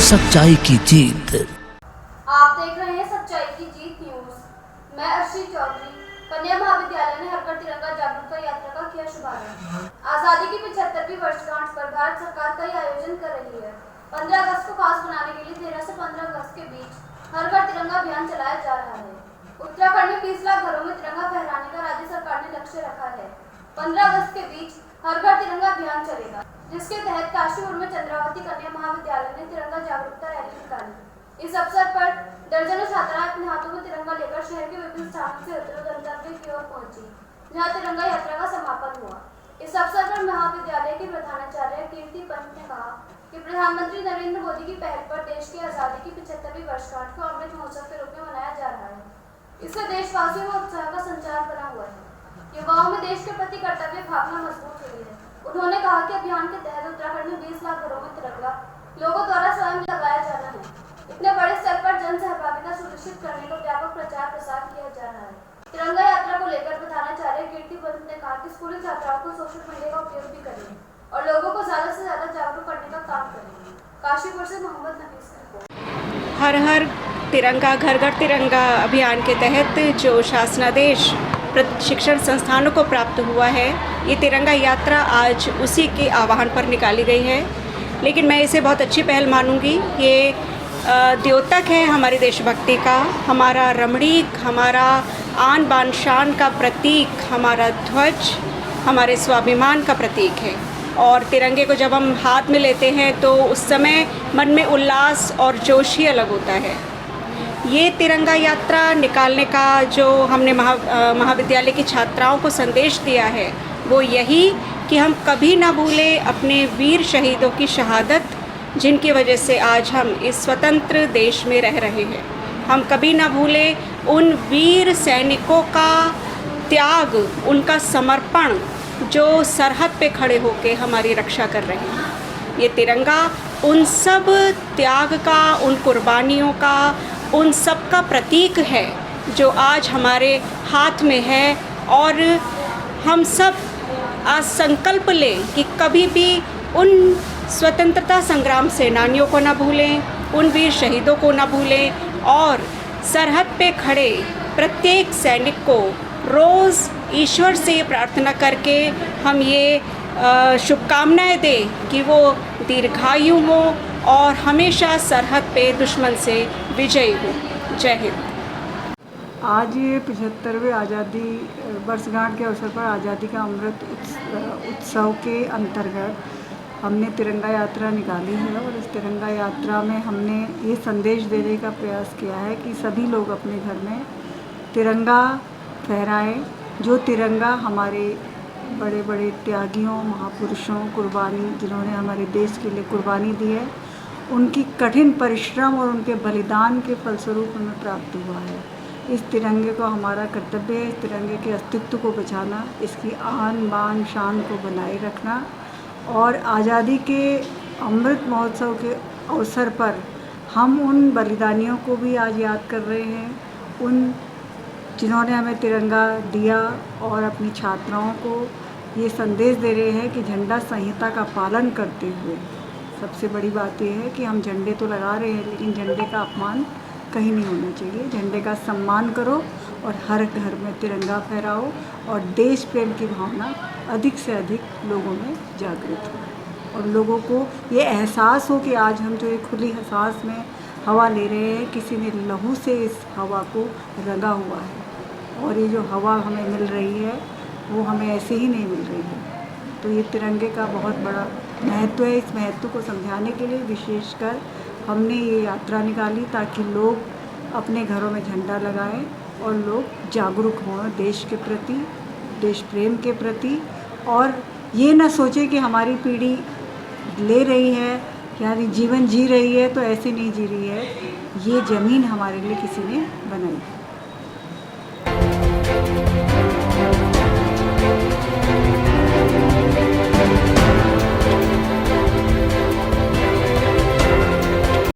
सच्चाई की जीत। आप देख रहे हैं सच्चाई की जीत न्यूज। मैं अर्शी चौधरी। कन्या महाविद्यालय ने हर घर तिरंगा जागरूकता यात्रा का किया शुभारंभ। आजादी की 75वीं वर्षगांठ पर भारत सरकार कई आयोजन कर रही है। 15 अगस्त को खास बनाने के लिए 13 से 15 अगस्त के बीच हर घर तिरंगा अभियान चलाया जा रहा है। उत्तराखंड में 20 लाख घरों में तिरंगा फहराने का राज्य सरकार ने लक्ष्य रखा है। 15 अगस्त के बीच हर घर तिरंगा अभियान चलेगा, जिसके तहत काशीपुर में चंद्रावती कन्या महाविद्यालय ने तिरंगा जागरूकता रैली निकाली। इस अवसर पर दर्जनों छात्राएं अपने हाथों में तिरंगा लेकर शहर के विभिन्न स्थानों से होते हुए गंतव्य की ओर पहुंची, जहां तिरंगा यात्रा का समापन हुआ। इस अवसर पर महाविद्यालय के प्रधानाचार्य कीर्ति पंत ने कहा कि प्रधानमंत्री नरेंद्र मोदी की पहल पर देश की आजादी की 75वीं वर्षगांठ को अमृत महोत्सव के रूप में मनाया जा रहा है। इससे देशवासियों में उत्साह का संचार बना हुआ है। युवाओं में देश के प्रति कर्तव्य भावना मजबूत हुई है। उन्होंने कहा कि अभियान के तहत उत्तराखंड में 20 लाख घरों में तिरंगा लोगों द्वारा स्वयं लगाया जाना है। इतने बड़े स्तर पर जन सहभागिता सुनिश्चित करने को व्यापक प्रचार प्रसार किया जा रहा है। तिरंगा यात्रा को लेकर प्रधानाचार्य कीर्ति पंत ने कहा कि स्कूली छात्राओं को सोशल मीडिया का उपयोग भी करें और लोगों को ज्यादा से ज्यादा जागरूक करने का काम करें। काशीपुर से मोहम्मद नफीस की रिपोर्ट। हर हर तिरंगा घर घर तिरंगा अभियान के तहत जो शासनादेश शिक्षण संस्थानों को प्राप्त हुआ है, ये तिरंगा यात्रा आज उसी के आह्वान पर निकाली गई है। लेकिन मैं इसे बहुत अच्छी पहल मानूंगी। ये द्योतक है हमारी देशभक्ति का, हमारा रमणीक, हमारा आन बान शान का प्रतीक, हमारा ध्वज हमारे स्वाभिमान का प्रतीक है। और तिरंगे को जब हम हाथ में लेते हैं तो उस समय मन में उल्लास और जोश ही अलग होता है। ये तिरंगा यात्रा निकालने का जो हमने महाविद्यालय की छात्राओं को संदेश दिया है, वो यही कि हम कभी ना भूलें अपने वीर शहीदों की शहादत, जिनकी वजह से आज हम इस स्वतंत्र देश में रह रहे हैं। हम कभी ना भूलें उन वीर सैनिकों का त्याग, उनका समर्पण, जो सरहद पे खड़े होकर हमारी रक्षा कर रहे हैं। ये तिरंगा उन सब त्याग का, उन कुर्बानियों का, उन सब का प्रतीक है जो आज हमारे हाथ में है। और हम सब आज संकल्प लें कि कभी भी उन स्वतंत्रता संग्राम सेनानियों को ना भूलें, उन वीर शहीदों को ना भूलें और सरहद पे खड़े प्रत्येक सैनिक को रोज़ ईश्वर से प्रार्थना करके हम ये शुभकामनाएं दें कि वो दीर्घायु हो और हमेशा सरहद पे दुश्मन से विजयी हो। जय हिंद। आज ये 75वें आज़ादी वर्षगांठ के अवसर पर आज़ादी का अमृत उत्सव के अंतर्गत हमने तिरंगा यात्रा निकाली है और इस तिरंगा यात्रा में हमने ये संदेश देने का प्रयास किया है कि सभी लोग अपने घर में तिरंगा फहराएं। जो तिरंगा हमारे बड़े बड़े त्यागियों, महापुरुषों, कुर्बानी जिन्होंने हमारे देश के लिए कुर्बानी दी है, उनकी कठिन परिश्रम और उनके बलिदान के फलस्वरूप हमें प्राप्त हुआ है। इस तिरंगे को हमारा कर्तव्य है, इस तिरंगे के अस्तित्व को बचाना, इसकी आन बान शान को बनाए रखना और आज़ादी के अमृत महोत्सव के अवसर पर हम उन बलिदानियों को भी आज याद कर रहे हैं, उन जिन्होंने हमें तिरंगा दिया और अपनी छात्राओं को ये संदेश दे रहे हैं कि झंडा संहिता का पालन करते हुए सबसे बड़ी बात यह है कि हम झंडे तो लगा रहे हैं लेकिन झंडे का अपमान कहीं नहीं होना चाहिए। झंडे का सम्मान करो और हर घर में तिरंगा फहराओ और देश प्रेम की भावना अधिक से अधिक लोगों में जागृत हो और लोगों को ये एहसास हो कि आज हम जो एक खुली सांस में हवा ले रहे हैं, किसी ने लहू से इस हवा को रंगा हुआ है और ये जो हवा हमें मिल रही है वो हमें ऐसे ही नहीं मिल रही है। तो ये तिरंगे का बहुत बड़ा महत्व है। इस महत्व को समझाने के लिए विशेषकर हमने ये यात्रा निकाली ताकि लोग अपने घरों में झंडा लगाएं और लोग जागरूक हों देश के प्रति, देश प्रेम के प्रति और ये ना सोचें कि हमारी पीढ़ी ले रही है यानी जीवन जी रही है तो ऐसे नहीं जी रही है। ये ज़मीन हमारे लिए किसी ने बनाई।